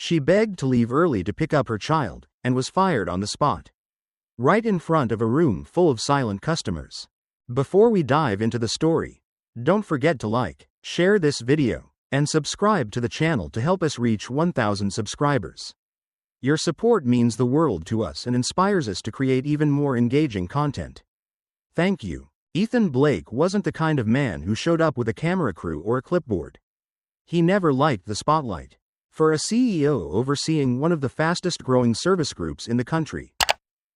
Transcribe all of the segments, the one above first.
She begged to leave early to pick up her child, and was fired on the spot. Right in front of a room full of silent customers. Before we dive into the story, don't forget to like, share this video, and subscribe to the channel to help us reach 1,000 subscribers. Your support means the world to us and inspires us to create even more engaging content. Thank you. Ethan Blake wasn't the kind of man who showed up with a camera crew or a clipboard. He never liked the spotlight. For a CEO overseeing one of the fastest growing service groups in the country,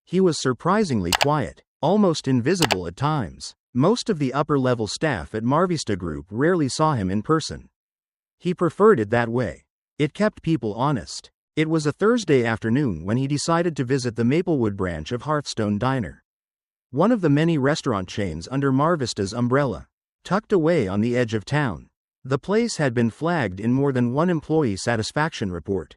he was surprisingly quiet, almost invisible at times. Most of the upper-level staff at Marvista Group rarely saw him in person. He preferred it that way. It kept people honest. It was a Thursday afternoon when he decided to visit the Maplewood branch of Hearthstone Diner, one of the many restaurant chains under Marvista's umbrella, tucked away on the edge of town. The place had been flagged in more than one employee satisfaction report.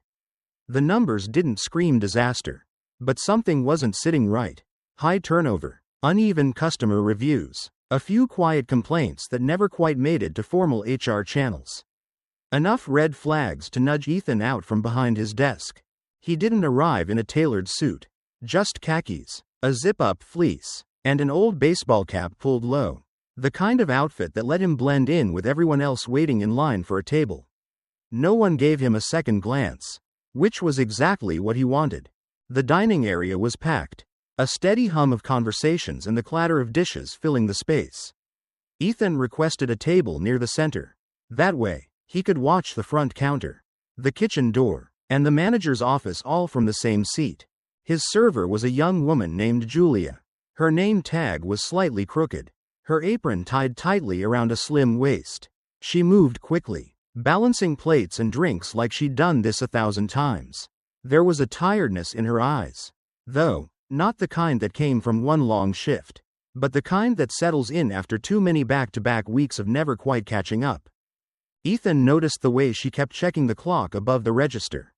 The numbers didn't scream disaster, but something wasn't sitting right. High turnover, uneven customer reviews, a few quiet complaints that never quite made it to formal HR channels. Enough red flags to nudge Ethan out from behind his desk. He didn't arrive in a tailored suit, just khakis, a zip-up fleece, and an old baseball cap pulled low. The kind of outfit that let him blend in with everyone else waiting in line for a table. No one gave him a second glance, which was exactly what he wanted. The dining area was packed, a steady hum of conversations and the clatter of dishes filling the space. Ethan requested a table near the center. That way, he could watch the front counter, the kitchen door, and the manager's office all from the same seat. His server was a young woman named Julia. Her name tag was slightly crooked, her apron tied tightly around a slim waist. She moved quickly, balancing plates and drinks like she'd done this 1,000 times. There was a tiredness in her eyes, though, not the kind that came from one long shift, but the kind that settles in after too many back-to-back weeks of never quite catching up. Ethan noticed the way she kept checking the clock above the register.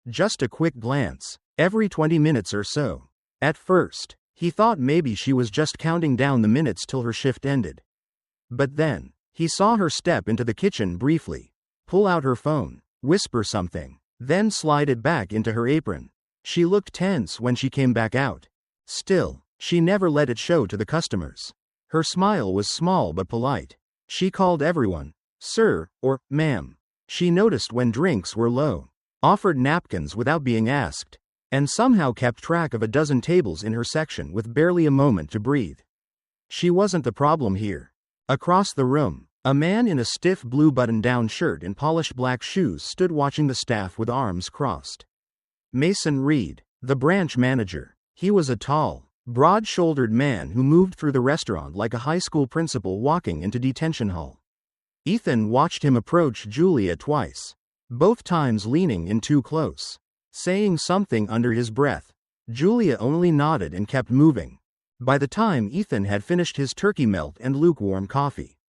Just a quick glance, every 20 minutes or so. At first, he thought maybe she was just counting down the minutes till her shift ended. But then, he saw her step into the kitchen briefly, pull out her phone, whisper something, then slide it back into her apron. She looked tense when she came back out. Still, she never let it show to the customers. Her smile was small but polite. She called everyone, sir, or ma'am. She noticed when drinks were low, offered napkins without being asked, and somehow kept track of a dozen tables in her section with barely a moment to breathe. She wasn't the problem here. Across the room, a man in a stiff blue button-down shirt and polished black shoes stood watching the staff with arms crossed. Mason Reed, the branch manager. He was a tall, broad-shouldered man who moved through the restaurant like a high school principal walking into detention hall. Ethan watched him approach Julia twice, both times leaning in too close, saying something under his breath. Julia only nodded and kept moving. By the time Ethan had finished his turkey melt and lukewarm coffee,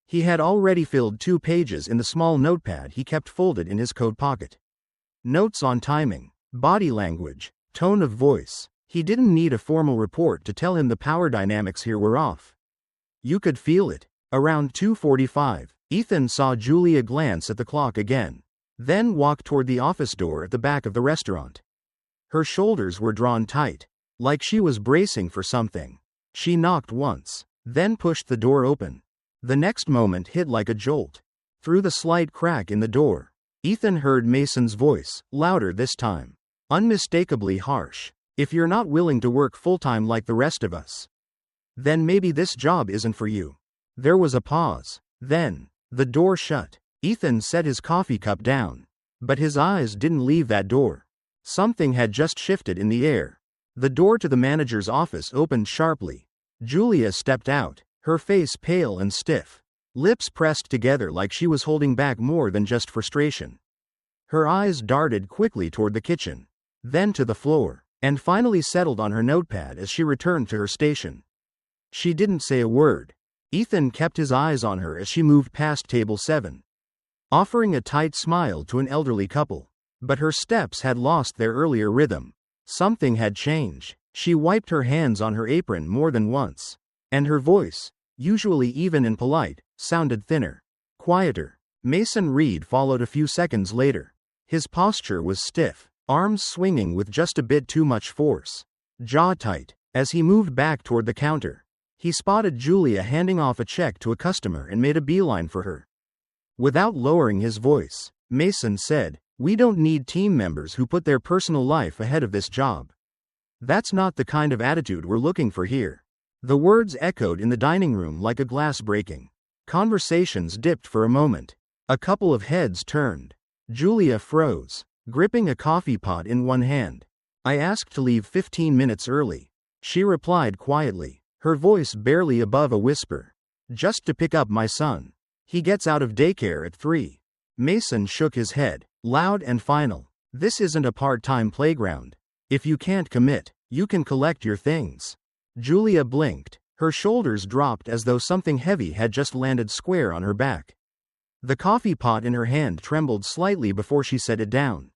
he had already filled 2 pages in the small notepad he kept folded in his coat pocket. Notes on timing, body language, tone of voice. He didn't need a formal report to tell him the power dynamics here were off. You could feel it. Around 2:45, Ethan saw Julia glance at the clock again, then walk toward the office door at the back of the restaurant. Her shoulders were drawn tight, like she was bracing for something. She knocked once, then pushed the door open. The next moment hit like a jolt. Through the slight crack in the door, Ethan heard Mason's voice, louder this time, unmistakably harsh. If you're not willing to work full-time like the rest of us, then maybe this job isn't for you. There was a pause. Then, the door shut. Ethan set his coffee cup down, but his eyes didn't leave that door. Something had just shifted in the air. The door to the manager's office opened sharply. Julia stepped out, her face pale and stiff, lips pressed together like she was holding back more than just frustration. Her eyes darted quickly toward the kitchen, then to the floor, and finally settled on her notepad as she returned to her station. She didn't say a word. Ethan kept his eyes on her as she moved past table 7, offering a tight smile to an elderly couple. But her steps had lost their earlier rhythm. Something had changed. She wiped her hands on her apron more than once, and her voice, usually even and polite, sounded thinner, quieter. Mason Reed followed a few seconds later. His posture was stiff, arms swinging with just a bit too much force. Jaw tight. As he moved back toward the counter, he spotted Julia handing off a check to a customer and made a beeline for her. Without lowering his voice, Mason said, "We don't need team members who put their personal life ahead of this job. That's not the kind of attitude we're looking for here." The words echoed in the dining room like a glass breaking. Conversations dipped for a moment. A couple of heads turned. Julia froze, gripping a coffee pot in one hand. "I asked to leave 15 minutes early," she replied quietly, her voice barely above a whisper. "Just to pick up my son. He gets out of daycare at 3. Mason shook his head, loud and final. "This isn't a part-time playground. If you can't commit, you can collect your things." Julia blinked. Her shoulders dropped as though something heavy had just landed square on her back. The coffee pot in her hand trembled slightly before she set it down.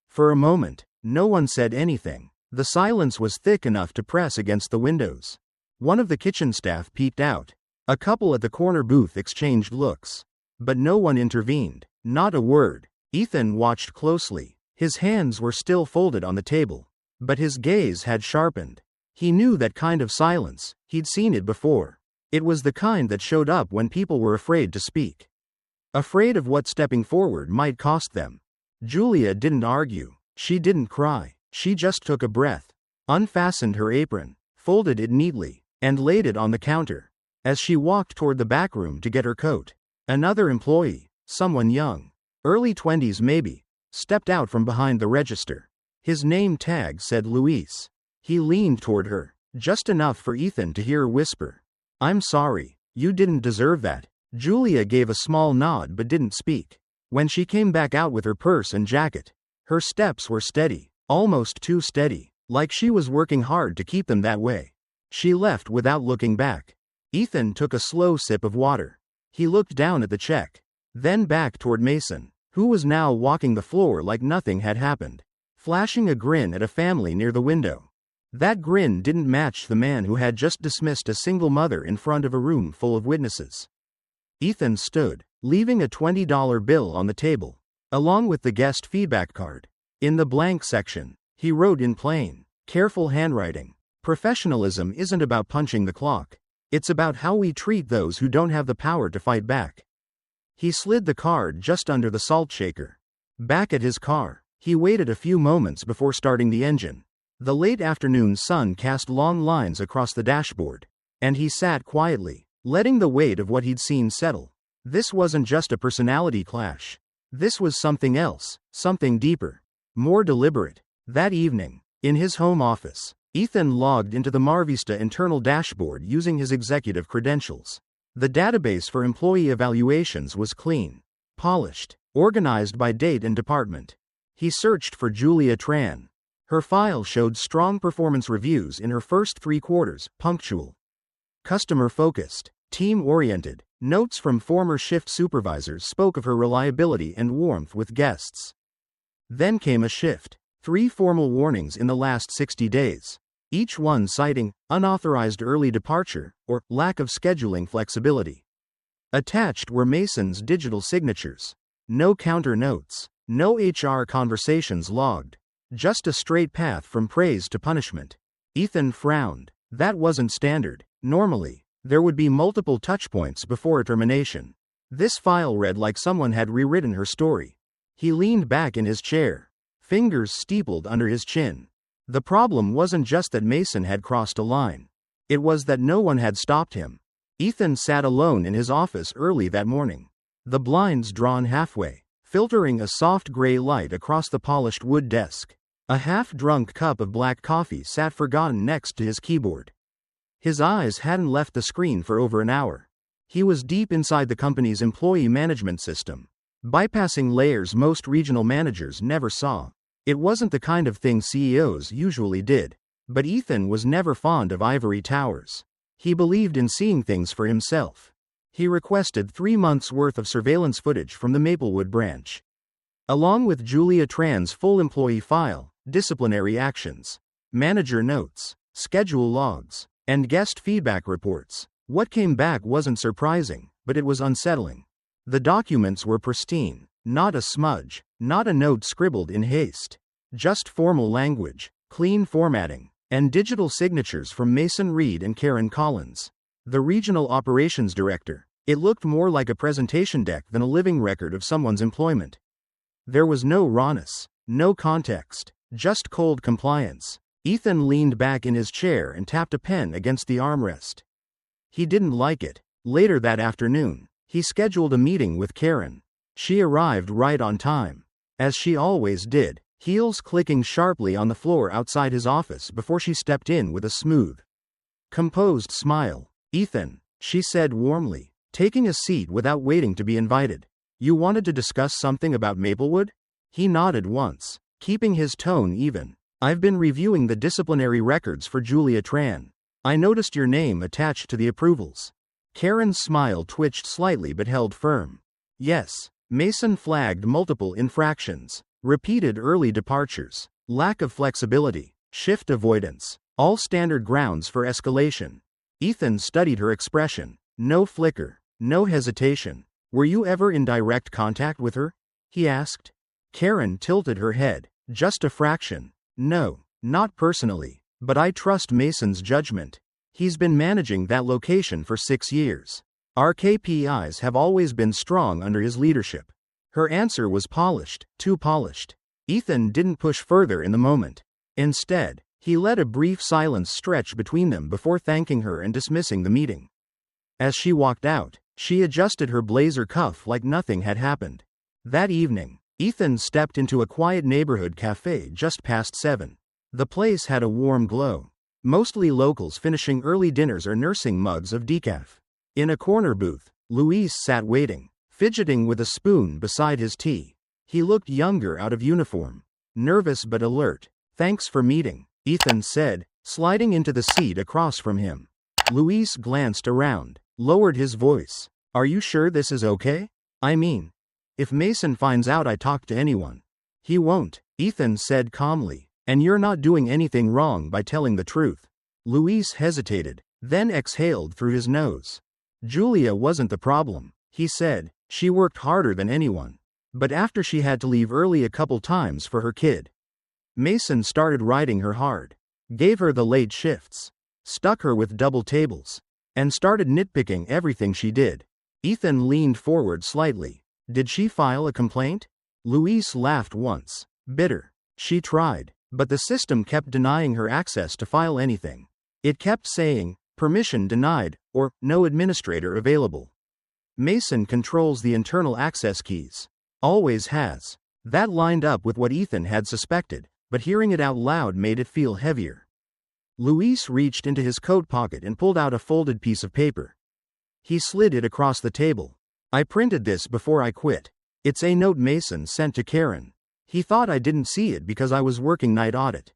For a moment, no one said anything. The silence was thick enough to press against the windows. One of the kitchen staff peeked out. A couple at the corner booth exchanged looks. But no one intervened. Not a word. Ethan watched closely. His hands were still folded on the table, but his gaze had sharpened. He knew that kind of silence. He'd seen it before. It was the kind that showed up when people were afraid to speak. Afraid of what stepping forward might cost them. Julia didn't argue. She didn't cry. She just took a breath, unfastened her apron, folded it neatly, and laid it on the counter. As she walked toward the back room to get her coat, another employee, someone young, early 20s maybe, stepped out from behind the register. His name tag said Luis. He leaned toward her, just enough for Ethan to hear her whisper, "I'm sorry, you didn't deserve that." Julia gave a small nod but didn't speak. When she came back out with her purse and jacket, her steps were steady, almost too steady, like she was working hard to keep them that way. She left without looking back. Ethan took a slow sip of water. He looked down at the check, then back toward Mason, who was now walking the floor like nothing had happened, flashing a grin at a family near the window. That grin didn't match the man who had just dismissed a single mother in front of a room full of witnesses. Ethan stood, leaving a $20 bill on the table, along with the guest feedback card. In the blank section, he wrote in plain, careful handwriting, "Professionalism isn't about punching the clock. It's about how we treat those who don't have the power to fight back." He slid the card just under the salt shaker. Back at his car, he waited a few moments before starting the engine. The late afternoon sun cast long lines across the dashboard, and he sat quietly, letting the weight of what he'd seen settle. This wasn't just a personality clash. This was something else, something deeper, more deliberate. That evening, in his home office, Ethan logged into the Marvista internal dashboard using his executive credentials. The database for employee evaluations was clean, polished, organized by date and department. He searched for Julia Tran. Her file showed strong performance reviews in her first 3 quarters, punctual, customer-focused, team-oriented. Notes from former shift supervisors spoke of her reliability and warmth with guests. Then came a shift. 3 formal warnings in the last 60 days, each one citing unauthorized early departure or lack of scheduling flexibility. Attached were Mason's digital signatures. No counter notes, no HR conversations logged. Just a straight path from praise to punishment. Ethan frowned. That wasn't standard. Normally, there would be multiple touchpoints before a termination. This file read like someone had rewritten her story. He leaned back in his chair, fingers steepled under his chin. The problem wasn't just that Mason had crossed a line. It was that no one had stopped him. Ethan sat alone in his office early that morning, the blinds drawn halfway, filtering a soft gray light across the polished wood desk. A half-drunk cup of black coffee sat forgotten next to his keyboard. His eyes hadn't left the screen for over an hour. He was deep inside the company's employee management system, bypassing layers most regional managers never saw. It wasn't the kind of thing CEOs usually did, but Ethan was never fond of ivory towers. He believed in seeing things for himself. He requested 3 months' worth of surveillance footage from the Maplewood branch, along with Julia Tran's full employee file, disciplinary actions, manager notes, schedule logs, and guest feedback reports. What came back wasn't surprising, but it was unsettling. The documents were pristine, not a smudge, Not a note scribbled in haste. Just formal language, clean formatting, and digital signatures from Mason Reed and Karen Collins, the regional operations director. It looked more like a presentation deck than a living record of someone's employment. There was no rawness, no context, just cold compliance. Ethan leaned back in his chair and tapped a pen against the armrest. He didn't like it. Later that afternoon, he scheduled a meeting with Karen. She arrived right on time, as she always did, heels clicking sharply on the floor outside his office before she stepped in with a smooth, composed smile. "Ethan," she said warmly, taking a seat without waiting to be invited. "You wanted to discuss something about Maplewood?" He nodded once, keeping his tone even. "I've been reviewing the disciplinary records for Julia Tran. I noticed your name attached to the approvals." Karen's smile twitched slightly but held firm. "Yes." Mason flagged multiple infractions, repeated early departures, lack of flexibility, shift avoidance, all standard grounds for escalation. Ethan studied her expression. No flicker, no hesitation. "Were you ever in direct contact with her?" he asked. Karen tilted her head. "Just a fraction. No, not personally, but I trust Mason's judgment. He's been managing that location for 6 years. Our KPIs have always been strong under his leadership." Her answer was polished, too polished. Ethan didn't push further in the moment. Instead, he let a brief silence stretch between them before thanking her and dismissing the meeting. As she walked out, she adjusted her blazer cuff like nothing had happened. That evening, Ethan stepped into a quiet neighborhood cafe just past 7. The place had a warm glow. Mostly locals finishing early dinners or nursing mugs of decaf. In a corner booth, Luis sat waiting, fidgeting with a spoon beside his tea. He looked younger out of uniform, nervous but alert. "Thanks for meeting," Ethan said, sliding into the seat across from him. Luis glanced around, lowered his voice. "Are you sure this is okay? I mean, if Mason finds out I talked to anyone." "He won't," Ethan said calmly, "and you're not doing anything wrong by telling the truth." Luis hesitated, then exhaled through his nose. "Julia wasn't the problem," he said. "She worked harder than anyone. But after she had to leave early a couple times for her kid, Mason started riding her hard. Gave her the late shifts. Stuck her with double tables. And started nitpicking everything she did." Ethan leaned forward slightly. "Did she file a complaint?" Luis laughed once. Bitter. "She tried, but the system kept denying her access to file anything. It kept saying, 'Permission denied,' or 'No administrator available.' Mason controls the internal access keys. Always has." That lined up with what Ethan had suspected, but hearing it out loud made it feel heavier. Luis reached into his coat pocket and pulled out a folded piece of paper. He slid it across the table. "I printed this before I quit. It's a note Mason sent to Karen. He thought I didn't see it because I was working night audit.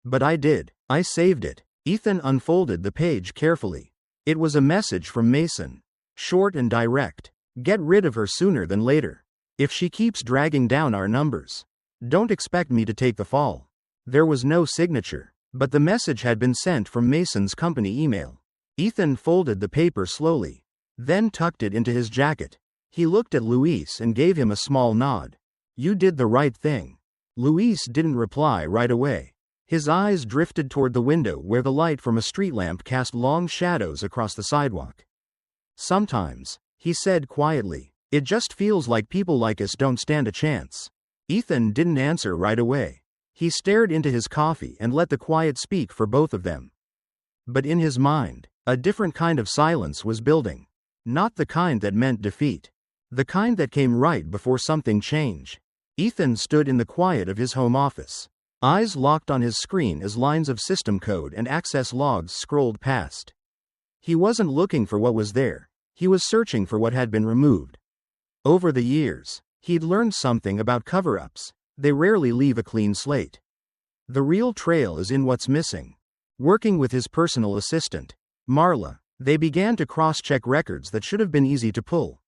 But I did. I saved it." Ethan unfolded the page carefully. It was a message from Mason. Short and direct. "Get rid of her sooner than later. If she keeps dragging down our numbers, don't expect me to take the fall." There was no signature, but the message had been sent from Mason's company email. Ethan folded the paper slowly, then tucked it into his jacket. He looked at Luis and gave him a small nod. "You did the right thing." Luis didn't reply right away. His eyes drifted toward the window where the light from a street lamp cast long shadows across the sidewalk. "Sometimes," he said quietly, "it just feels like people like us don't stand a chance." Ethan didn't answer right away. He stared into his coffee and let the quiet speak for both of them. But in his mind, a different kind of silence was building. Not the kind that meant defeat. The kind that came right before something changed. Ethan stood in the quiet of his home office, eyes locked on his screen as lines of system code and access logs scrolled past. He wasn't looking for what was there. He was searching for what had been removed. Over the years, he'd learned something about cover-ups. They rarely leave a clean slate. The real trail is in what's missing. Working with his personal assistant, Marla, they began to cross-check records that should have been easy to pull.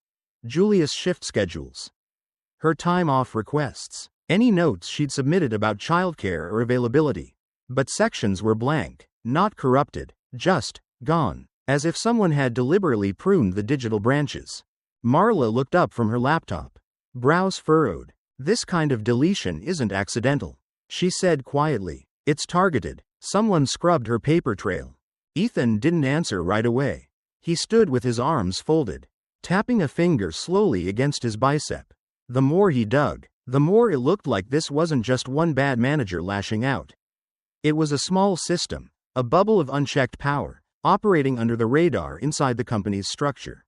Julia's shift schedules, her time-off requests, any notes she'd submitted about childcare or availability. But sections were blank, not corrupted, just gone, as if someone had deliberately pruned the digital branches. Marla looked up from her laptop, brows furrowed. This kind of deletion isn't accidental, she said quietly. It's targeted. Someone scrubbed her paper trail. Ethan didn't answer right away. He stood with his arms folded, tapping a finger slowly against his bicep. The more he dug, the more it looked like this wasn't just one bad manager lashing out. It was a small system, a bubble of unchecked power, operating under the radar inside the company's structure.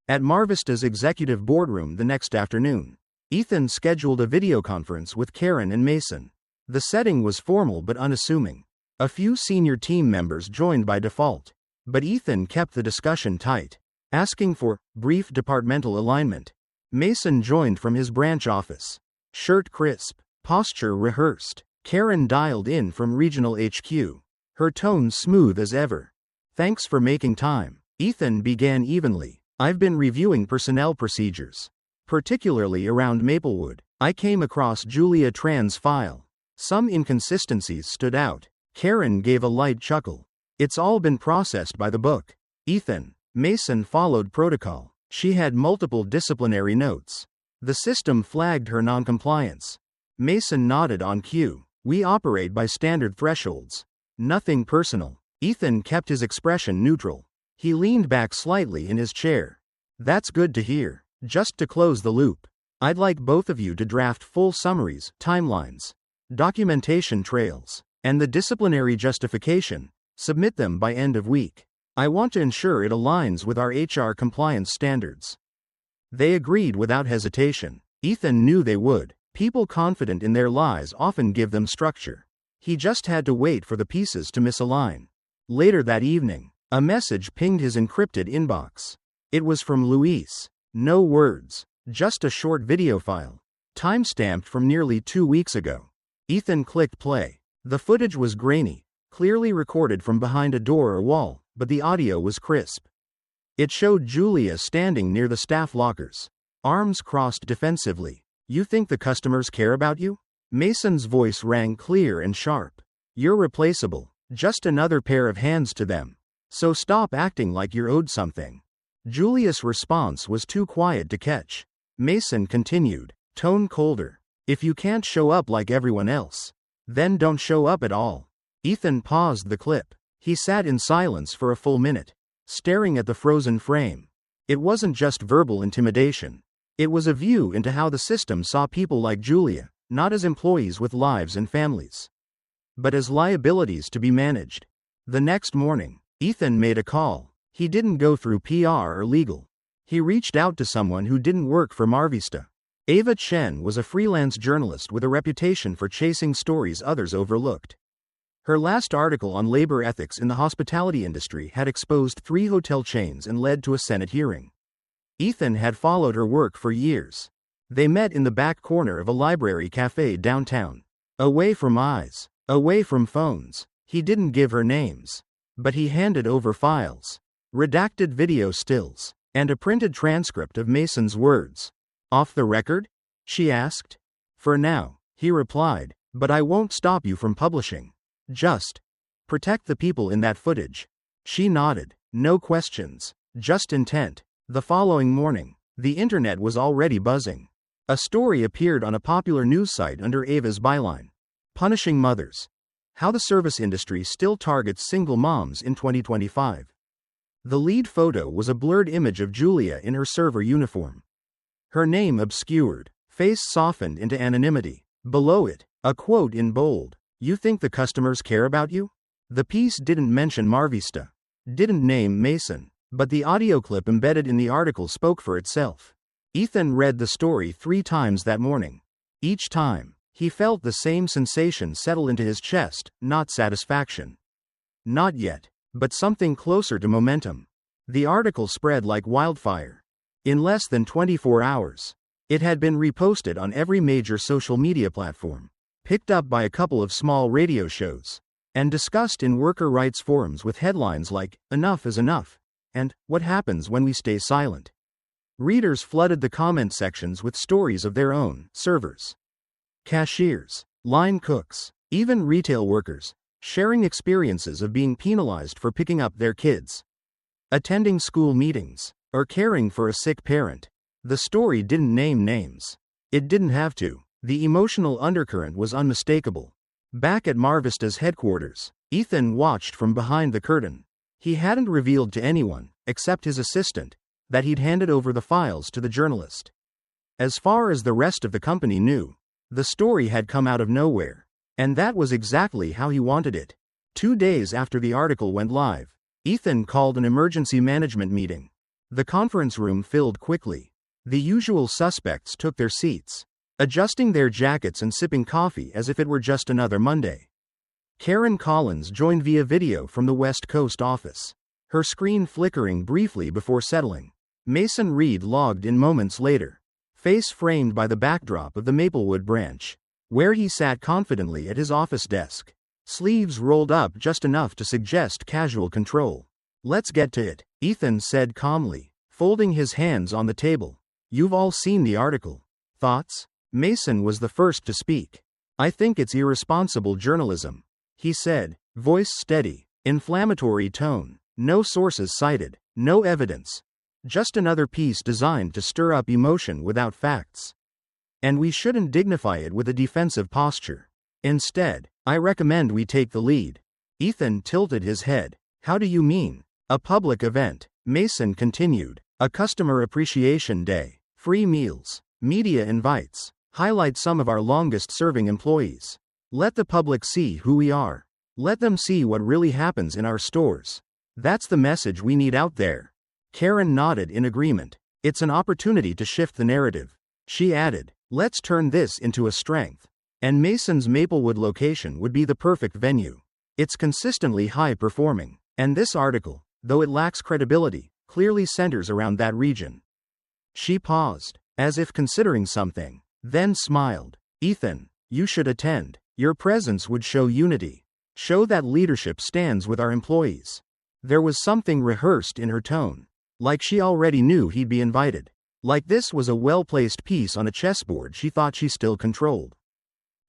At Marvista's executive boardroom the next afternoon, Ethan scheduled a video conference with Karen and Mason. The setting was formal but unassuming. A few senior team members joined by default, but Ethan kept the discussion tight, asking for brief departmental alignment. Mason joined from his branch office. Shirt crisp, posture rehearsed. Karen dialed in from regional HQ, her tone smooth as ever. Thanks for making time. Ethan began evenly. I've been reviewing personnel procedures, particularly around Maplewood. I came across Julia Tran's file. Some inconsistencies stood out. Karen gave a light chuckle. It's all been processed by the book. Ethan. Mason followed protocol. She had multiple disciplinary notes. The system flagged her noncompliance. Mason nodded on cue. We operate by standard thresholds. Nothing personal. Ethan kept his expression neutral. He leaned back slightly in his chair. That's good to hear. Just to close the loop, I'd like both of you to draft full summaries, timelines, documentation trails, and the disciplinary justification. Submit them by end of week. I want to ensure it aligns with our HR compliance standards. They agreed without hesitation. Ethan knew they would. People confident in their lies often give them structure. He just had to wait for the pieces to misalign. Later that evening, a message pinged his encrypted inbox. It was from Luis. No words, just a short video file, timestamped from nearly 2 weeks ago. Ethan clicked play. The footage was grainy, clearly recorded from behind a door or wall, but the audio was crisp. It showed Julia standing near the staff lockers, arms crossed defensively. You think the customers care about you? Mason's voice rang clear and sharp. You're replaceable, just another pair of hands to them. So stop acting like you're owed something. Julia's response was too quiet to catch. Mason continued, tone colder. If you can't show up like everyone else, then don't show up at all. Ethan paused the clip. He sat in silence for a full minute, staring at the frozen frame. It wasn't just verbal intimidation. It was a view into how the system saw people like Julia, not as employees with lives and families, but as liabilities to be managed. The next morning, Ethan made a call. He didn't go through PR or legal. He reached out to someone who didn't work for Marvista. Ava Chen was a freelance journalist with a reputation for chasing stories others overlooked. Her last article on labor ethics in the hospitality industry had exposed 3 hotel chains and led to a Senate hearing. Ethan had followed her work for years. They met in the back corner of a library cafe downtown. Away from eyes, away from phones. He didn't give her names, but he handed over files, redacted video stills, and a printed transcript of Mason's words. Off the record? She asked. For now, he replied, but I won't stop you from publishing. Just protect the people in that footage. She nodded. No questions, just intent. The following morning, the internet was already buzzing. A story appeared on a popular news site under Ava's byline, Punishing Mothers. How the service industry still targets single moms in 2025. The lead photo was a blurred image of Julia in her server uniform. Her name obscured, face softened into anonymity. Below it, a quote in bold. You think the customers care about you? The piece didn't mention Marvista, didn't name Mason, but the audio clip embedded in the article spoke for itself. Ethan read the story 3 times that morning. Each time, he felt the same sensation settle into his chest, not satisfaction. Not yet, but something closer to momentum. The article spread like wildfire. In less than 24 hours, it had been reposted on every major social media platform, picked up by a couple of small radio shows, and discussed in worker rights forums with headlines like, "Enough is enough," and "What happens when we stay silent?" Readers flooded the comment sections with stories of their own, servers, cashiers, line cooks, even retail workers, sharing experiences of being penalized for picking up their kids, attending school meetings, or caring for a sick parent. The story didn't name names, It didn't have to. The emotional undercurrent was unmistakable. Back at Marvista's headquarters, Ethan watched from behind the curtain. He hadn't revealed to anyone, except his assistant, that he'd handed over the files to the journalist. As far as the rest of the company knew, the story had come out of nowhere. And that was exactly how he wanted it. 2 days after the article went live, Ethan called an emergency management meeting. The conference room filled quickly. The usual suspects took their seats, adjusting their jackets and sipping coffee as if it were just another Monday. Karen Collins joined via video from the West Coast office, her screen flickering briefly before settling. Mason Reed logged in moments later, face framed by the backdrop of the Maplewood branch, where he sat confidently at his office desk, sleeves rolled up just enough to suggest casual control. "Let's get to it," Ethan said calmly, folding his hands on the table. "You've all seen the article. Thoughts?" Mason was the first to speak. "I think it's irresponsible journalism," he said, voice steady, inflammatory tone. "No sources cited, no evidence. Just another piece designed to stir up emotion without facts. And we shouldn't dignify it with a defensive posture. Instead, I recommend we take the lead." Ethan tilted his head. "How do you mean?" "A public event," Mason continued. "A customer appreciation day. Free meals. Media invites. Highlight some of our longest-serving employees. Let the public see who we are. Let them see what really happens in our stores. That's the message we need out there." Karen nodded in agreement. "It's an opportunity to shift the narrative." She added, "Let's turn this into a strength." And Mason's Maplewood location would be the perfect venue. It's consistently high-performing. And this article, though it lacks credibility, clearly centers around that region. She paused, as if considering something, then smiled. "Ethan, you should attend. Your presence would show unity. Show that leadership stands with our employees." There was something rehearsed in her tone. Like she already knew he'd be invited. Like this was a well-placed piece on a chessboard she thought she still controlled.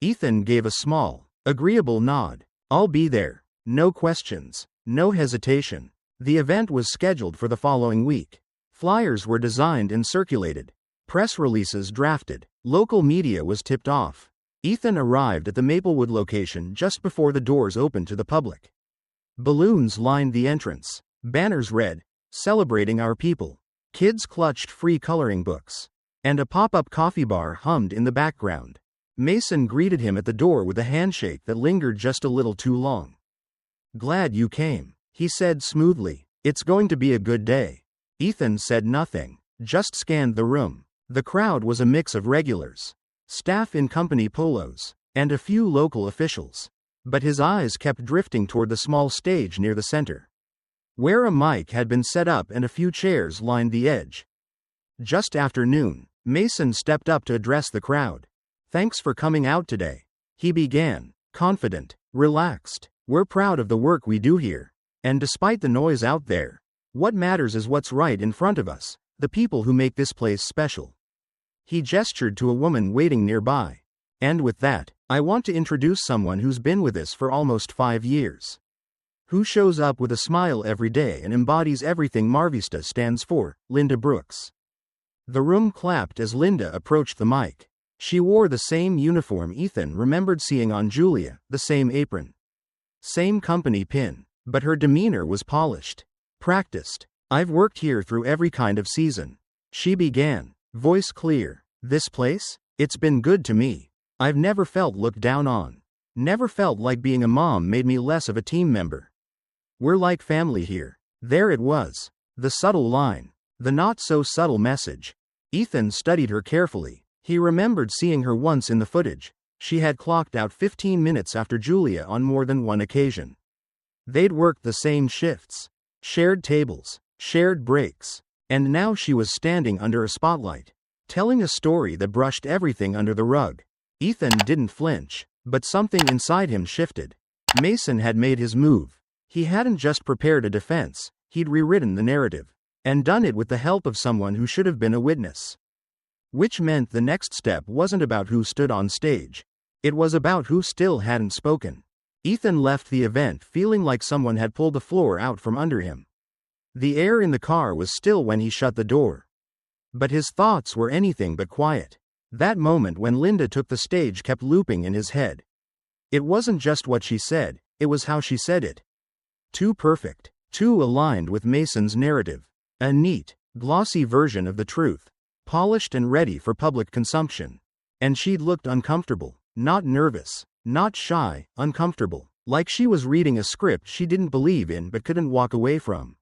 Ethan gave a small, agreeable nod. "I'll be there. No questions. No hesitation." The event was scheduled for the following week. Flyers were designed and circulated. Press releases drafted. Local media was tipped off. Ethan arrived at the Maplewood location just before the doors opened to the public. Balloons lined the entrance. Banners read, "Celebrating our people." Kids clutched free coloring books. And a pop-up coffee bar hummed in the background. Mason greeted him at the door with a handshake that lingered just a little too long. "Glad you came," he said smoothly. "It's going to be a good day." Ethan said nothing, just scanned the room. The crowd was a mix of regulars, staff in company polos, and a few local officials. But his eyes kept drifting toward the small stage near the center, where a mic had been set up and a few chairs lined the edge. Just after noon, Mason stepped up to address the crowd. "Thanks for coming out today," he began, confident, relaxed. "We're proud of the work we do here. And despite the noise out there, what matters is what's right in front of us, the people who make this place special." He gestured to a woman waiting nearby. "And with that, I want to introduce someone who's been with us for almost 5 years. Who shows up with a smile every day and embodies everything Marvista stands for, Linda Brooks." The room clapped as Linda approached the mic. She wore the same uniform Ethan remembered seeing on Julia, the same apron, same company pin, but her demeanor was polished, practiced. "I've worked here through every kind of season," she began, voice clear. "This place? It's been good to me. I've never felt looked down on. Never felt like being a mom made me less of a team member. We're like family here." There it was. The subtle line. The not-so-subtle message. Ethan studied her carefully. He remembered seeing her once in the footage. She had clocked out 15 minutes after Julia on more than one occasion. They'd worked the same shifts, shared tables, shared breaks, and now she was standing under a spotlight, telling a story that brushed everything under the rug. Ethan didn't flinch, but something inside him shifted. Mason had made his move. He hadn't just prepared a defense, he'd rewritten the narrative, and done it with the help of someone who should have been a witness. Which meant the next step wasn't about who stood on stage. It was about who still hadn't spoken. Ethan left the event feeling like someone had pulled the floor out from under him. The air in the car was still when he shut the door. But his thoughts were anything but quiet. That moment when Linda took the stage kept looping in his head. It wasn't just what she said, it was how she said it. Too perfect, too aligned with Mason's narrative. A neat, glossy version of the truth, polished and ready for public consumption. And she'd looked uncomfortable, not nervous, not shy, uncomfortable, like she was reading a script she didn't believe in but couldn't walk away from.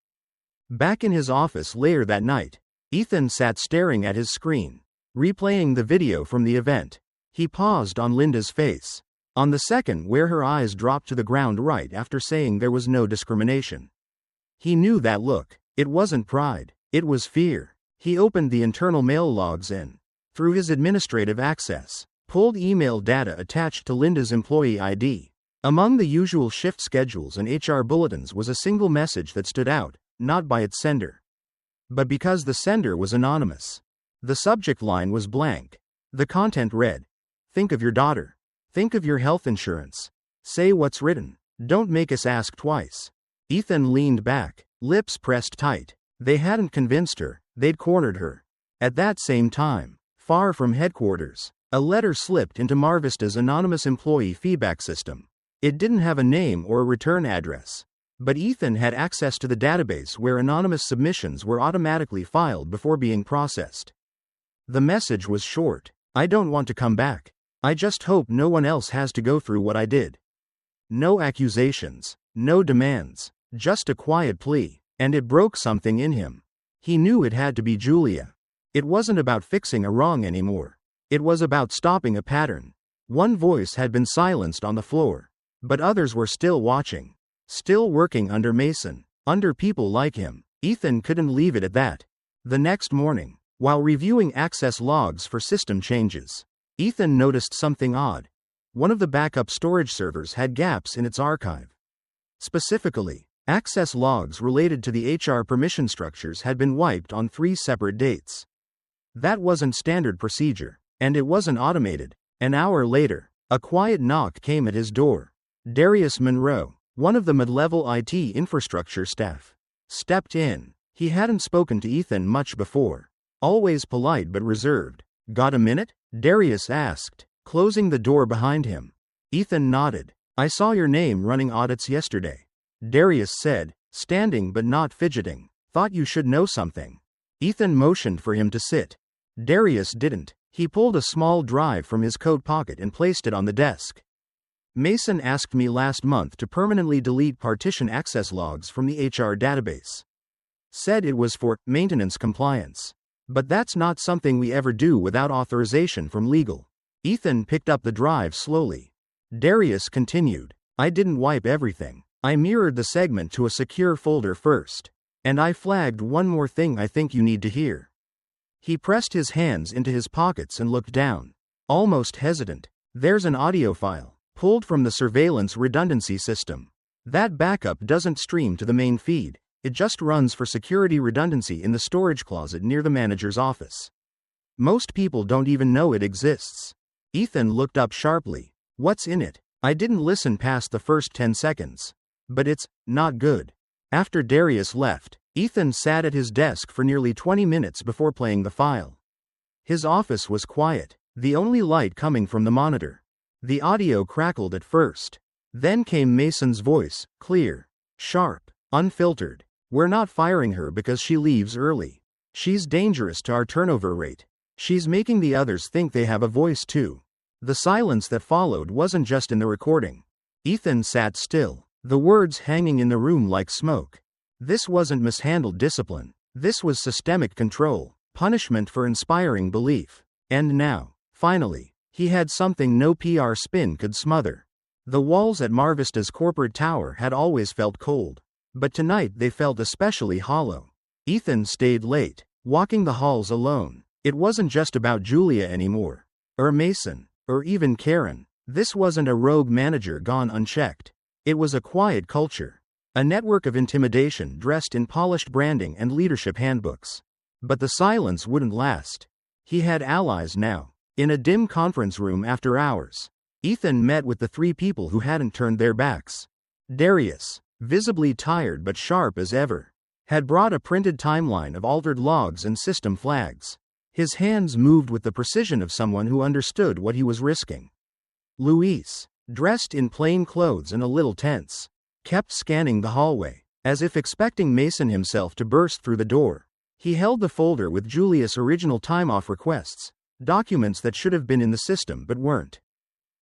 Back in his office later that night, Ethan sat staring at his screen, replaying the video from the event. He paused on Linda's face, on the second where her eyes dropped to the ground right after saying there was no discrimination. He knew that look. It wasn't pride, it was fear. He opened the internal mail logs and, through his administrative access, pulled email data attached to Linda's employee ID. Among the usual shift schedules and HR bulletins was a single message that stood out, not by its sender, but because the sender was anonymous. The subject line was blank. The content read, "Think of your daughter. Think of your health insurance. Say what's written. Don't make us ask twice." Ethan leaned back, lips pressed tight. They hadn't convinced her, they'd cornered her. At that same time, far from headquarters, a letter slipped into Marvista's anonymous employee feedback system. It didn't have a name or a return address, but Ethan had access to the database where anonymous submissions were automatically filed before being processed. The message was short. "I don't want to come back. I just hope no one else has to go through what I did." No accusations, no demands, just a quiet plea, and it broke something in him. He knew it had to be Julia. It wasn't about fixing a wrong anymore. It was about stopping a pattern. One voice had been silenced on the floor, but others were still watching, still working under Mason, under people like him. Ethan couldn't leave it at that. The next morning, while reviewing access logs for system changes, Ethan noticed something odd. One of the backup storage servers had gaps in its archive. Specifically, access logs related to the HR permission structures had been wiped on 3 separate dates. That wasn't standard procedure, and it wasn't automated. An hour later, a quiet knock came at his door. Darius Monroe, one of the mid-level IT infrastructure staff, stepped in. He hadn't spoken to Ethan much before, always polite but reserved. "Got a minute?" Darius asked, closing the door behind him. Ethan nodded. "I saw your name running audits yesterday," Darius said, standing but not fidgeting. "Thought you should know something." Ethan motioned for him to sit. Darius didn't. He pulled a small drive from his coat pocket and placed it on the desk. "Mason asked me last month to permanently delete partition access logs from the HR database. Said it was for maintenance compliance. But that's not something we ever do without authorization from legal." Ethan picked up the drive slowly. Darius continued, "I didn't wipe everything. I mirrored the segment to a secure folder first. And I flagged one more thing I think you need to hear." He pressed his hands into his pockets and looked down, almost hesitant. "There's an audio file, pulled from the surveillance redundancy system. That backup doesn't stream to the main feed. It just runs for security redundancy in the storage closet near the manager's office. Most people don't even know it exists." Ethan looked up sharply. "What's in it?" "I didn't listen past the first 10 seconds. But it's not good." After Darius left, Ethan sat at his desk for nearly 20 minutes before playing the file. His office was quiet, the only light coming from the monitor. The audio crackled at first. Then came Mason's voice, clear, sharp, unfiltered. "We're not firing her because she leaves early. She's dangerous to our turnover rate. She's making the others think they have a voice too." The silence that followed wasn't just in the recording. Ethan sat still, the words hanging in the room like smoke. This wasn't mishandled discipline. This was systemic control, punishment for inspiring belief. And now, finally, he had something no PR spin could smother. The walls at Marvista's corporate tower had always felt cold, but tonight they felt especially hollow. Ethan stayed late, walking the halls alone. It wasn't just about Julia anymore, or Mason, or even Karen. This wasn't a rogue manager gone unchecked. It was a quiet culture, a network of intimidation dressed in polished branding and leadership handbooks. But the silence wouldn't last. He had allies now. In a dim conference room after hours, Ethan met with the 3 people who hadn't turned their backs. Darius, visibly tired but sharp as ever, had brought a printed timeline of altered logs and system flags. His hands moved with the precision of someone who understood what he was risking. Luis, dressed in plain clothes and a little tense, kept scanning the hallway, as if expecting Mason himself to burst through the door. He held the folder with Julius' original time-off requests, documents that should have been in the system but weren't.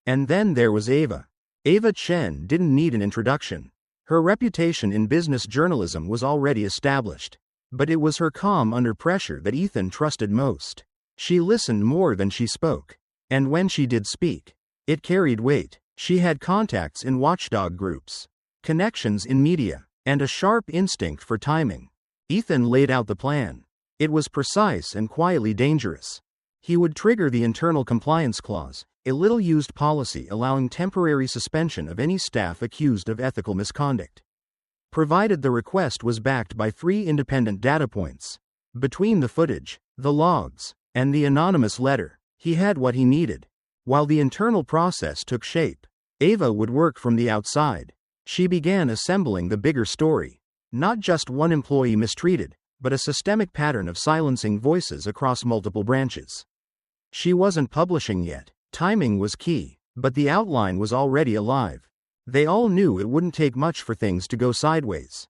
And then there was Ava. Ava Chen didn't need an introduction. Her reputation in business journalism was already established. But it was her calm under pressure that Ethan trusted most. She listened more than she spoke. And when she did speak, it carried weight. She had contacts in watchdog groups, connections in media, and a sharp instinct for timing. Ethan laid out the plan. It was precise and quietly dangerous. He would trigger the internal compliance clause, a little-used policy allowing temporary suspension of any staff accused of ethical misconduct, provided the request was backed by 3 independent data points. Between the footage, the logs, and the anonymous letter, he had what he needed. While the internal process took shape, Ava would work from the outside. She began assembling the bigger story. Not just one employee mistreated, but a systemic pattern of silencing voices across multiple branches. She wasn't publishing yet. Timing was key, but the outline was already alive. They all knew it wouldn't take much for things to go sideways.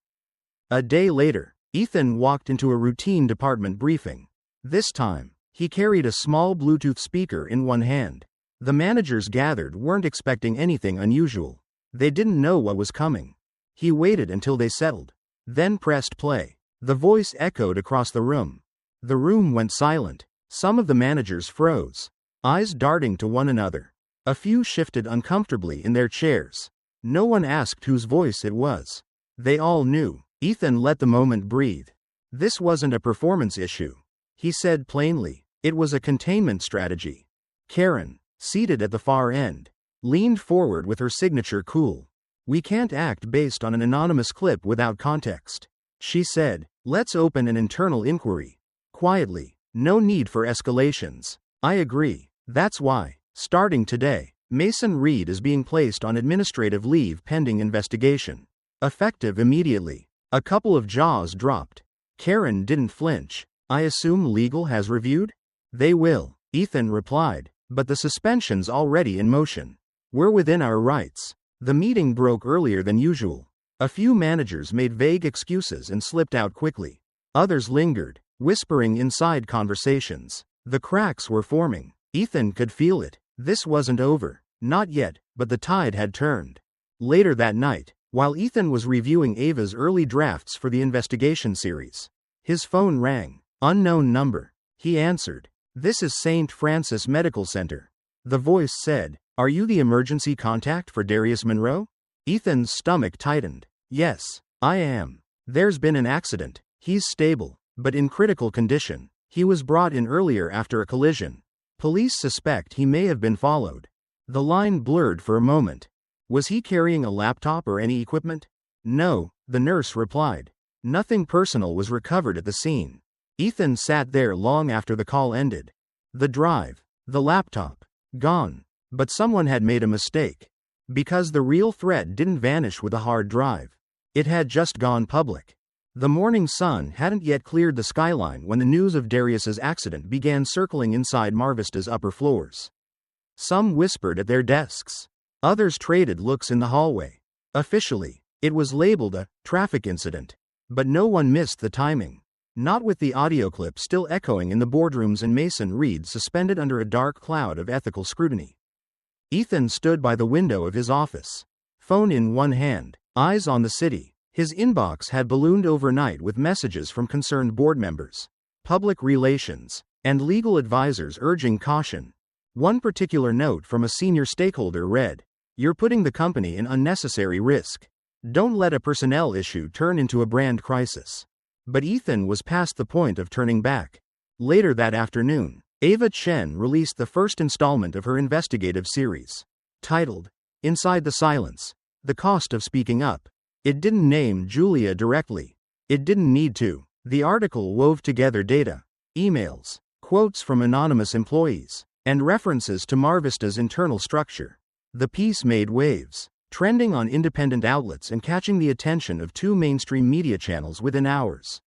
A day later, Ethan walked into a routine department briefing. This time, he carried a small Bluetooth speaker in one hand. The managers gathered weren't expecting anything unusual. They didn't know what was coming. He waited until they settled, then pressed play. The voice echoed across the room. The room went silent. Some of the managers froze, eyes darting to one another. A few shifted uncomfortably in their chairs. No one asked whose voice it was. They all knew. Ethan let the moment breathe. This wasn't a performance issue, he said plainly. It was a containment strategy. Karen, seated at the far end, leaned forward with her signature cool. We can't act based on an anonymous clip without context, she said. Let's open an internal inquiry. Quietly. No need for escalations. I agree. That's why, starting today, Mason Reed is being placed on administrative leave pending investigation. Effective immediately. A couple of jaws dropped. Karen didn't flinch. I assume legal has reviewed? They will, Ethan replied, but the suspension's already in motion. We're within our rights. The meeting broke earlier than usual. A few managers made vague excuses and slipped out quickly. Others lingered, whispering inside conversations. The cracks were forming. Ethan could feel it. This wasn't over. Not yet, but the tide had turned. Later that night, while Ethan was reviewing Ava's early drafts for the investigation series, his phone rang. Unknown number. He answered. This is St. Francis Medical Center. The voice said, Are you the emergency contact for Darius Monroe? Ethan's stomach tightened. Yes, I am. There's been an accident. He's stable, but in critical condition. He was brought in earlier after a collision. Police suspect he may have been followed. The line blurred for a moment. Was he carrying a laptop or any equipment? No, the nurse replied. Nothing personal was recovered at the scene. Ethan sat there long after the call ended. The drive, the laptop, gone. But someone had made a mistake. Because the real threat didn't vanish with a hard drive. It had just gone public. The morning sun hadn't yet cleared the skyline when the news of Darius's accident began circling inside Marvista's upper floors. Some whispered at their desks. Others traded looks in the hallway. Officially, it was labeled a traffic incident. But no one missed the timing. Not with the audio clip still echoing in the boardrooms and Mason Reed suspended under a dark cloud of ethical scrutiny. Ethan stood by the window of his office. Phone in one hand, eyes on the city. His inbox had ballooned overnight with messages from concerned board members, public relations, and legal advisors urging caution. One particular note from a senior stakeholder read, You're putting the company in unnecessary risk. Don't let a personnel issue turn into a brand crisis. But Ethan was past the point of turning back. Later that afternoon, Ava Chen released the first installment of her investigative series, titled, Inside the Silence, The Cost of Speaking Up. It didn't name Julia directly. It didn't need to. The article wove together data, emails, quotes from anonymous employees, and references to Marvista's internal structure. The piece made waves, trending on independent outlets and catching the attention of 2 mainstream media channels within hours.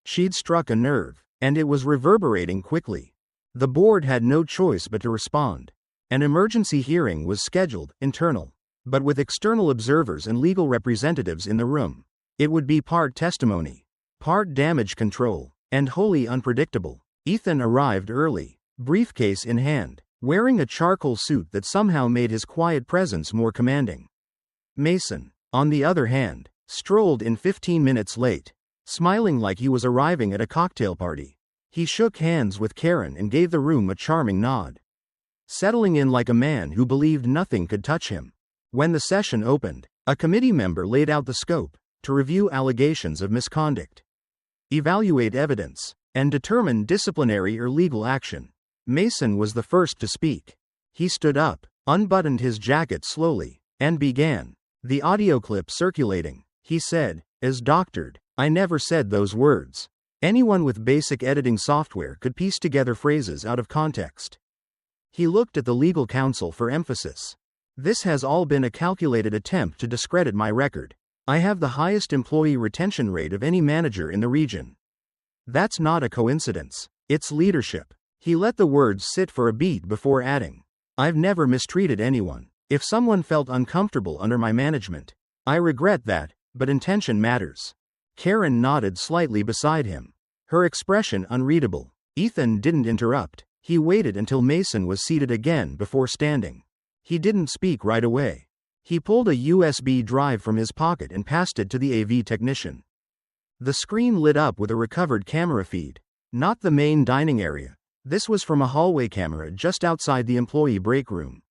She'd struck a nerve, and it was reverberating quickly. The board had no choice but to respond. An emergency hearing was scheduled, internal, but with external observers and legal representatives in the room. It would be part testimony, part damage control, and wholly unpredictable. Ethan arrived early, briefcase in hand, wearing a charcoal suit that somehow made his quiet presence more commanding. Mason, on the other hand, strolled in 15 minutes late, smiling like he was arriving at a cocktail party. He shook hands with Karen and gave the room a charming nod, settling in like a man who believed nothing could touch him. When the session opened, a committee member laid out the scope to review allegations of misconduct, evaluate evidence, and determine disciplinary or legal action. Mason was the first to speak. He stood up, unbuttoned his jacket slowly, and began. The audio clip circulating, he said, as doctored. I never said those words. Anyone with basic editing software could piece together phrases out of context. He looked at the legal counsel for emphasis. This has all been a calculated attempt to discredit my record. I have the highest employee retention rate of any manager in the region. That's not a coincidence. It's leadership. He let the words sit for a beat before adding, I've never mistreated anyone. If someone felt uncomfortable under my management, I regret that, but intention matters. Karen nodded slightly beside him, her expression unreadable. Ethan didn't interrupt. He waited until Mason was seated again before standing. He didn't speak right away. He pulled a USB drive from his pocket and passed it to the AV technician. The screen lit up with a recovered camera feed. Not the main dining area. This was from a hallway camera just outside the employee break room.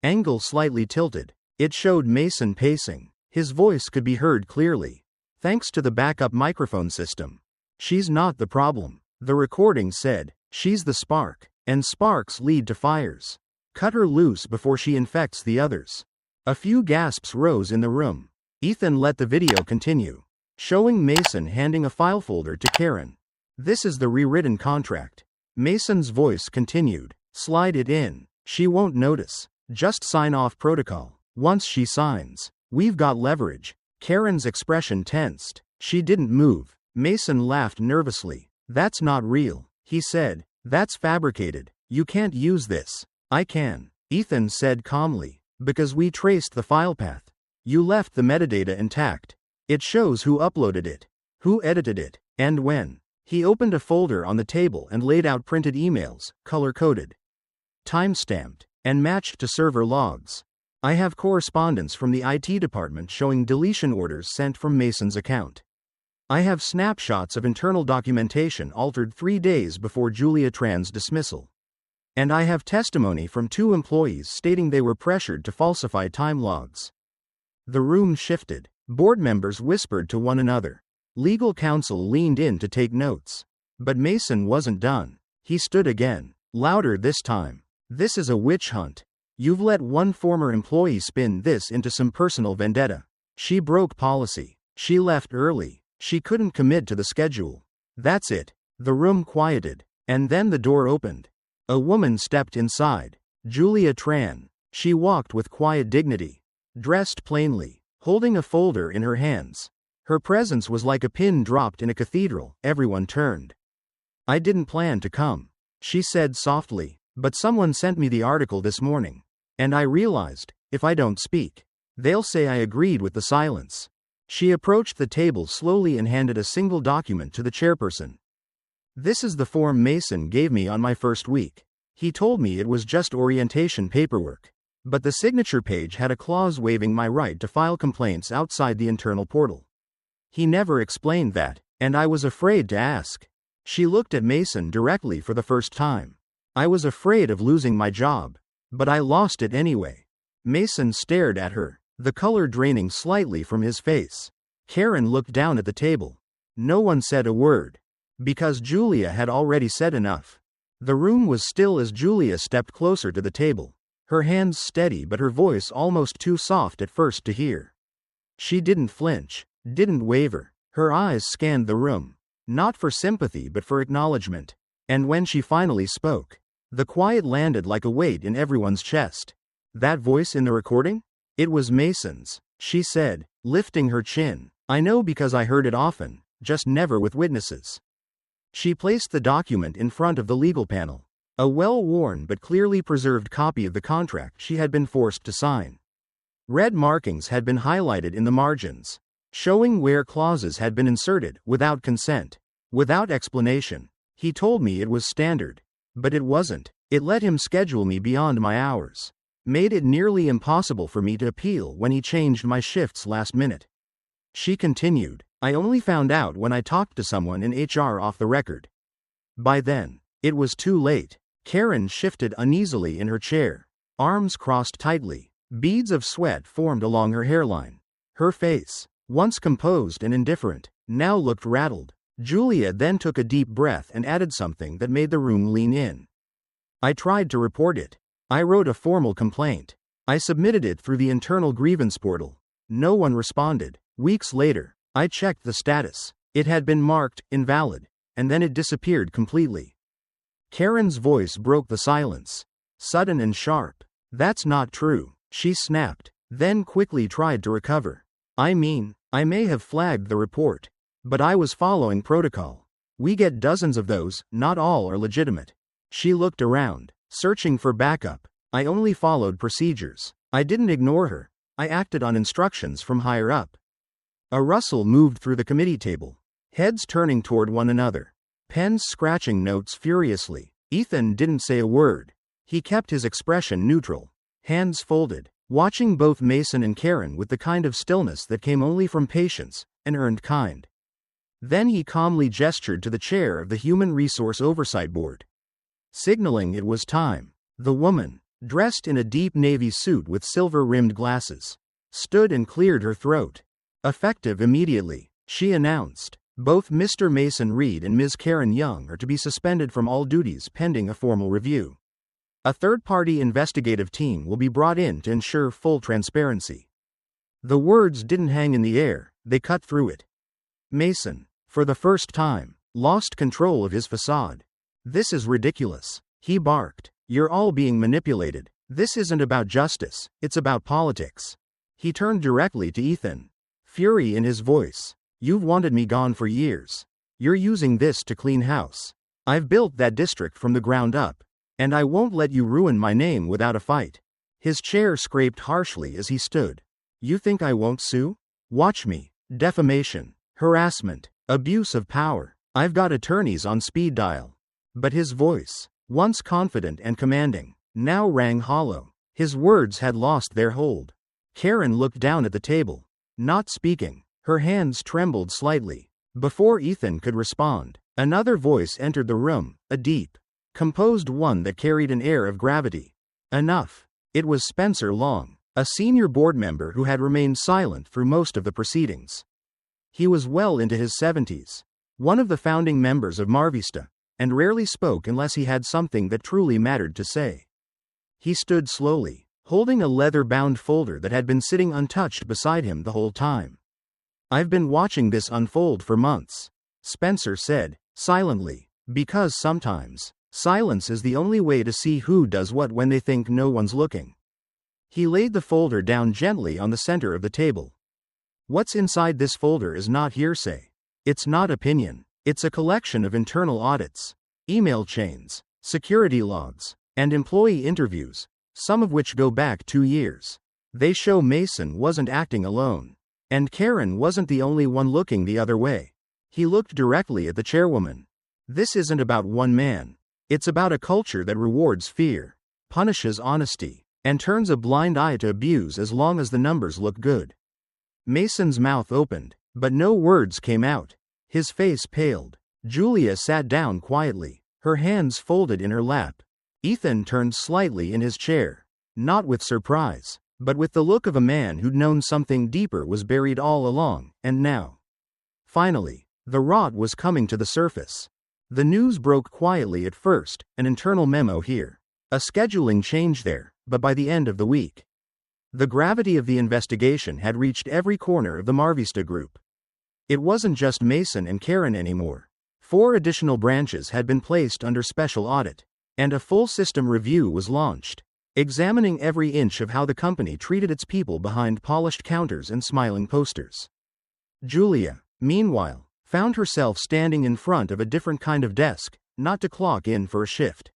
Angle slightly tilted. It showed Mason pacing. His voice could be heard clearly, thanks to the backup microphone system. She's not the problem. The recording said, she's the spark, and sparks lead to fires. Cut her loose before she infects the others. A few gasps rose in the room. Ethan let the video continue, showing Mason handing a file folder to Karen. This is the rewritten contract. Mason's voice continued. Slide it in. She won't notice. Just sign off protocol. Once she signs, we've got leverage. Karen's expression tensed. She didn't move. Mason laughed nervously. That's not real, he said. That's fabricated. You can't use this. I can, Ethan said calmly. Because we traced the file path. You left the metadata intact. It shows who uploaded it, who edited it, and when. He opened a folder on the table and laid out printed emails, color-coded, time-stamped, and matched to server logs. I have correspondence from the IT department showing deletion orders sent from Mason's account. I have snapshots of internal documentation altered 3 days before Julia Tran's dismissal. And I have testimony from 2 employees stating they were pressured to falsify time logs. The room shifted. Board members whispered to one another. Legal counsel leaned in to take notes. But Mason wasn't done. He stood again, louder this time. This is a witch hunt. You've let one former employee spin this into some personal vendetta. She broke policy. She left early. She couldn't commit to the schedule. That's it. The room quieted. And then the door opened. A woman stepped inside. Julia Tran. She walked with quiet dignity, dressed plainly, holding a folder in her hands. Her presence was like a pin dropped in a cathedral. Everyone turned. I didn't plan to come, she said softly, but someone sent me the article this morning. And I realized, if I don't speak, they'll say I agreed with the silence. She approached the table slowly and handed a single document to the chairperson. This is the form Mason gave me on my first week. He told me it was just orientation paperwork. But the signature page had a clause waiving my right to file complaints outside the internal portal. He never explained that, and I was afraid to ask. She looked at Mason directly for the first time. I was afraid of losing my job. But I lost it anyway. Mason stared at her, the color draining slightly from his face. Karen looked down at the table. No one said a word. Because Julia had already said enough. The room was still as Julia stepped closer to the table. Her hands steady but her voice almost too soft at first to hear. She didn't flinch, didn't waver. Her eyes scanned the room. Not for sympathy but for acknowledgement. And when she finally spoke, the quiet landed like a weight in everyone's chest. That voice in the recording? It was Mason's, she said, lifting her chin. I know because I heard it often, just never with witnesses. She placed the document in front of the legal panel. A well-worn but clearly preserved copy of the contract she had been forced to sign. Red markings had been highlighted in the margins, showing where clauses had been inserted without consent, without explanation. He told me it was standard, but it wasn't. It let him schedule me beyond my hours, made it nearly impossible for me to appeal when he changed my shifts last minute. She continued, I only found out when I talked to someone in HR off the record. By then, it was too late. Karen shifted uneasily in her chair, arms crossed tightly. Beads of sweat formed along her hairline. Her face, once composed and indifferent, now looked rattled. Julia then took a deep breath and added something that made the room lean in. I tried to report it. I wrote a formal complaint. I submitted it through the internal grievance portal. No one responded. Weeks later, I checked the status. It had been marked invalid, and then it disappeared completely. Karen's voice broke the silence, sudden and sharp. That's not true, she snapped, then quickly tried to recover. I mean, I may have flagged the report, but I was following protocol. We get dozens of those, not all are legitimate. She looked around, searching for backup. I only followed procedures. I didn't ignore her. I acted on instructions from higher up. A rustle moved through the committee table, heads turning toward one another, pens scratching notes furiously. Ethan didn't say a word. He kept his expression neutral, hands folded, watching both Mason and Karen with the kind of stillness that came only from patience, an earned kind. Then he calmly gestured to the chair of the Human Resource Oversight Board, signaling it was time. The woman, dressed in a deep navy suit with silver-rimmed glasses, stood and cleared her throat. Effective immediately, she announced. Both Mr. Mason Reed and Ms. Karen Young are to be suspended from all duties pending a formal review. A third-party investigative team will be brought in to ensure full transparency. The words didn't hang in the air, they cut through it. Mason, for the first time, lost control of his facade. This is ridiculous, he barked. You're all being manipulated. This isn't about justice, it's about politics. He turned directly to Ethan, fury in his voice. You've wanted me gone for years. You're using this to clean house. I've built that district from the ground up, and I won't let you ruin my name without a fight. His chair scraped harshly as he stood. You think I won't sue? Watch me. Defamation, harassment, abuse of power. I've got attorneys on speed dial. But his voice, once confident and commanding, now rang hollow. His words had lost their hold. Karen looked down at the table, not speaking. Her hands trembled slightly. Before Ethan could respond, another voice entered the room, a deep, composed one that carried an air of gravity. Enough. It was Spencer Long, a senior board member who had remained silent through most of the proceedings. He was well into his 70s, one of the founding members of Marvista, and rarely spoke unless he had something that truly mattered to say. He stood slowly, holding a leather-bound folder that had been sitting untouched beside him the whole time. I've been watching this unfold for months, Spencer said, silently, because sometimes, silence is the only way to see who does what when they think no one's looking. He laid the folder down gently on the center of the table. What's inside this folder is not hearsay. It's not opinion. It's a collection of internal audits, email chains, security logs, and employee interviews, some of which go back 2 years. They show Mason wasn't acting alone. And Karen wasn't the only one looking the other way. He looked directly at the chairwoman. This isn't about one man. It's about a culture that rewards fear, punishes honesty, and turns a blind eye to abuse as long as the numbers look good. Mason's mouth opened, but no words came out. His face paled. Julia sat down quietly, her hands folded in her lap. Ethan turned slightly in his chair, not with surprise, but with the look of a man who'd known something deeper was buried all along, and now. Finally, the rot was coming to the surface. The news broke quietly at first, an internal memo here, a scheduling change there, but by the end of the week, the gravity of the investigation had reached every corner of the Marvista group. It wasn't just Mason and Karen anymore. 4 additional branches had been placed under special audit, and a full system review was launched, examining every inch of how the company treated its people behind polished counters and smiling posters. Julia, meanwhile, found herself standing in front of a different kind of desk, not to clock in for a shift,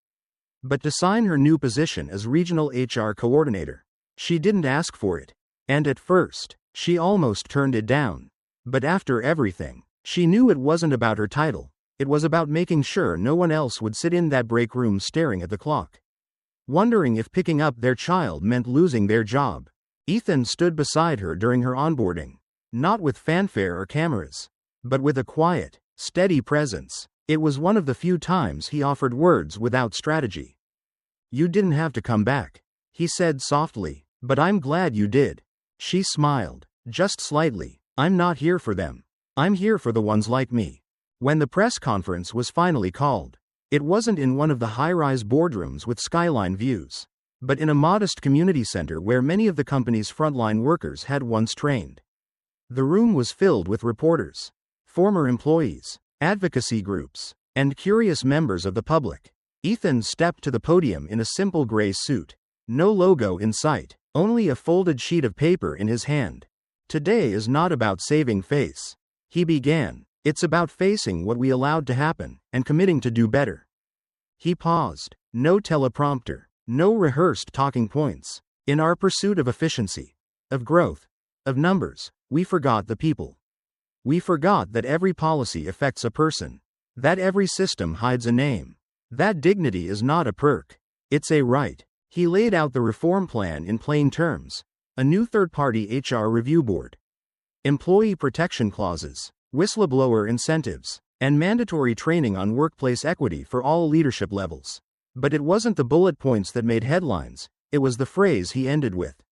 but to sign her new position as regional HR coordinator. She didn't ask for it. And at first, she almost turned it down. But after everything, she knew it wasn't about her title. It was about making sure no one else would sit in that break room staring at the clock, wondering if picking up their child meant losing their job. Ethan stood beside her during her onboarding, not with fanfare or cameras, but with a quiet, steady presence. It was one of the few times he offered words without strategy. "You didn't have to come back," he said softly, "but I'm glad you did." She smiled, just slightly. "I'm not here for them. I'm here for the ones like me." When the press conference was finally called, it wasn't in one of the high-rise boardrooms with skyline views, but in a modest community center where many of the company's frontline workers had once trained. The room was filled with reporters, former employees, advocacy groups, and curious members of the public. Ethan stepped to the podium in a simple gray suit. No logo in sight, only a folded sheet of paper in his hand. "Today is not about saving face," he began. "It's about facing what we allowed to happen, and committing to do better." He paused. No teleprompter, no rehearsed talking points. In our pursuit of efficiency, of growth, of numbers, we forgot the people. We forgot that every policy affects a person, that every system hides a name, that dignity is not a perk, it's a right. He laid out the reform plan in plain terms: a new third-party HR review board, employee protection clauses, whistleblower incentives, and mandatory training on workplace equity for all leadership levels. But it wasn't the bullet points that made headlines, it was the phrase he ended with.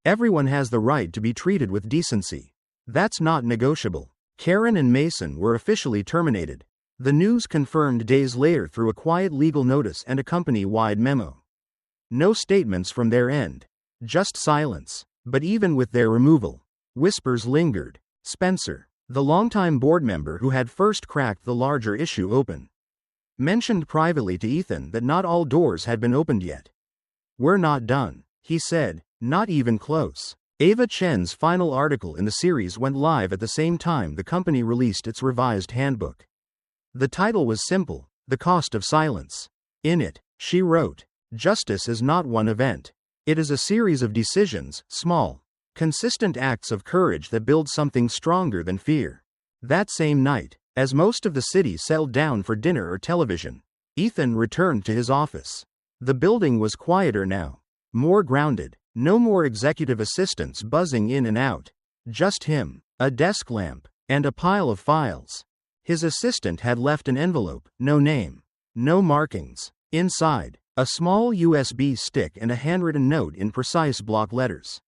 "Everyone has the right to be treated with decency. That's not negotiable." Karen and Mason were officially terminated. The news confirmed days later through a quiet legal notice and a company-wide memo. No statements from their end, just silence. But even with their removal, whispers lingered. Spencer, the longtime board member who had first cracked the larger issue open, mentioned privately to Ethan that not all doors had been opened yet. "We're not done," he said, "not even close." Ava Chen's final article in the series went live at the same time the company released its revised handbook. The title was simple: The Cost of Silence. In it, she wrote, "Justice is not one event. It is a series of decisions, small, consistent acts of courage that build something stronger than fear." That same night, as most of the city settled down for dinner or television, Ethan returned to his office. The building was quieter now, more grounded. No more executive assistants buzzing in and out. Just him, a desk lamp, and a pile of files. His assistant had left an envelope, no name, no markings. Inside, a small USB stick and a handwritten note in precise block letters.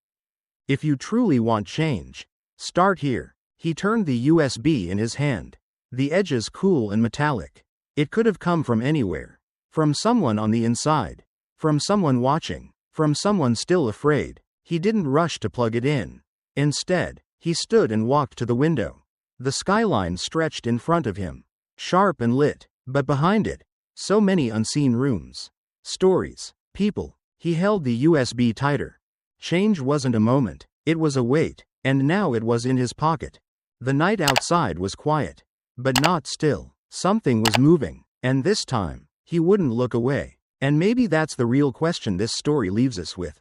"If you truly want change, start here." He turned the USB in his hand. The edges cool and metallic. It could have come from anywhere. From someone on the inside. From someone watching. From someone still afraid. He didn't rush to plug it in. Instead, he stood and walked to the window. The skyline stretched in front of him, sharp and lit, but behind it, so many unseen rooms, stories, people. He held the USB tighter. Change wasn't a moment, it was a weight, and now it was in his pocket. The night outside was quiet, but not still. Something was moving, and this time, he wouldn't look away. And maybe that's the real question this story leaves us with.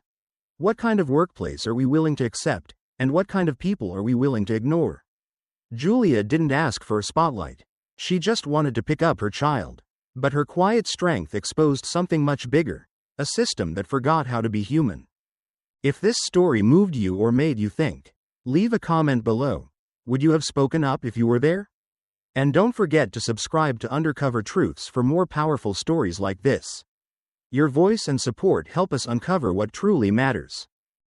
What kind of workplace are we willing to accept, and what kind of people are we willing to ignore? Julia didn't ask for a spotlight. She just wanted to pick up her child. But her quiet strength exposed something much bigger, a system that forgot how to be human. If this story moved you or made you think, leave a comment below. Would you have spoken up if you were there? And don't forget to subscribe to Undercover Truths for more powerful stories like this. Your voice and support help us uncover what truly matters.